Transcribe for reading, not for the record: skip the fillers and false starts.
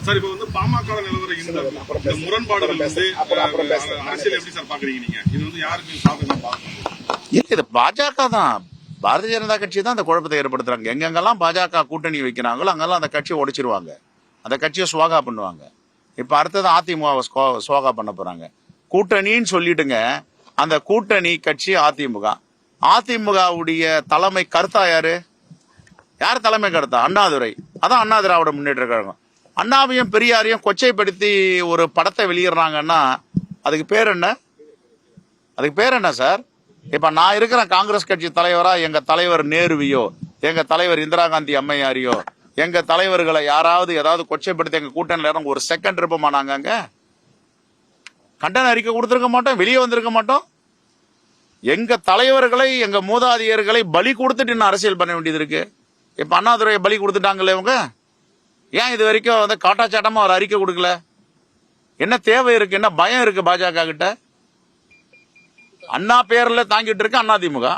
Sir இப்ப வந்து பாமக நிலவர இந்த முரண்பாடுகள் வந்து அரசியல் எப்படி சார் பாக்குறீங்க நீங்க? இது வந்து யாருக்கு சாதகம் பார்க்கணும்? இல்ல, இது பாஜக தான், பாரதிய ஜனதா கட்சி தான் அந்த குழப்பத்தை ஏற்படுத்துறாங்க. எங்கெங்கெல்லாம் பாஜக கூட்டணி வைக்கிறாங்களோ அங்கெல்லாம் அந்த கட்சியை உடைச்சிருவாங்க, அந்த கட்சியை சுவாகா பண்ணுவாங்க. இப்ப அடுத்தது அதிமுகவை சுவாகா பண்ண போறாங்க. கூட்டணின்னு சொல்லிட்டுங்க, அந்த கூட்டணி கட்சி அதிமுக. அதிமுகவுடைய தலைமை கருத்தா யாரு? யார் தலைமை கருத்தா? அண்ணாதுரை. அதான் அண்ணா திராவிட முன்னேற்ற கழகம். அண்ணாவையும் பெரியாரையும் கொச்சைப்படுத்தி ஒரு படத்தை வெளியிடுறாங்கன்னா அதுக்கு பேர் என்ன? அதுக்கு பேர் என்ன சார்? இப்ப நான் இருக்கிற காங்கிரஸ் கட்சி தலைவரா எங்க தலைவர் நேருவையோ, எங்க தலைவர் இந்திரா காந்தி அம்மையாரையோ, எங்க தலைவர்களை யாராவது ஏதாவது கொச்சைப்படுத்தி எங்க கூட்டணியில ஒரு செகண்ட் இருப்போமா? நாங்க அங்க கண்டன அறிக்கை கொடுத்திருக்க மாட்டோம், வெளியே வந்திருக்க மாட்டோம். எங்க தலைவர்களை, எங்க மூதாதையர்களை பலி கொடுத்துட்டு இன்னும் அரசியல் பண்ண வேண்டியது இருக்கு. இப்ப அண்ணாதுரையை பலி கொடுத்துட்டாங்கல்ல இவங்க. ஏன் இது வரைக்கும் வந்து காட்டாச்சாட்டமா ஒரு அறிக்கை கொடுக்கல? என்ன தேவை இருக்கு? என்ன பயம் இருக்கு பாஜக கிட்ட? அண்ணா பேர்ல தாங்கிட்டு இருக்கு அதிமுக.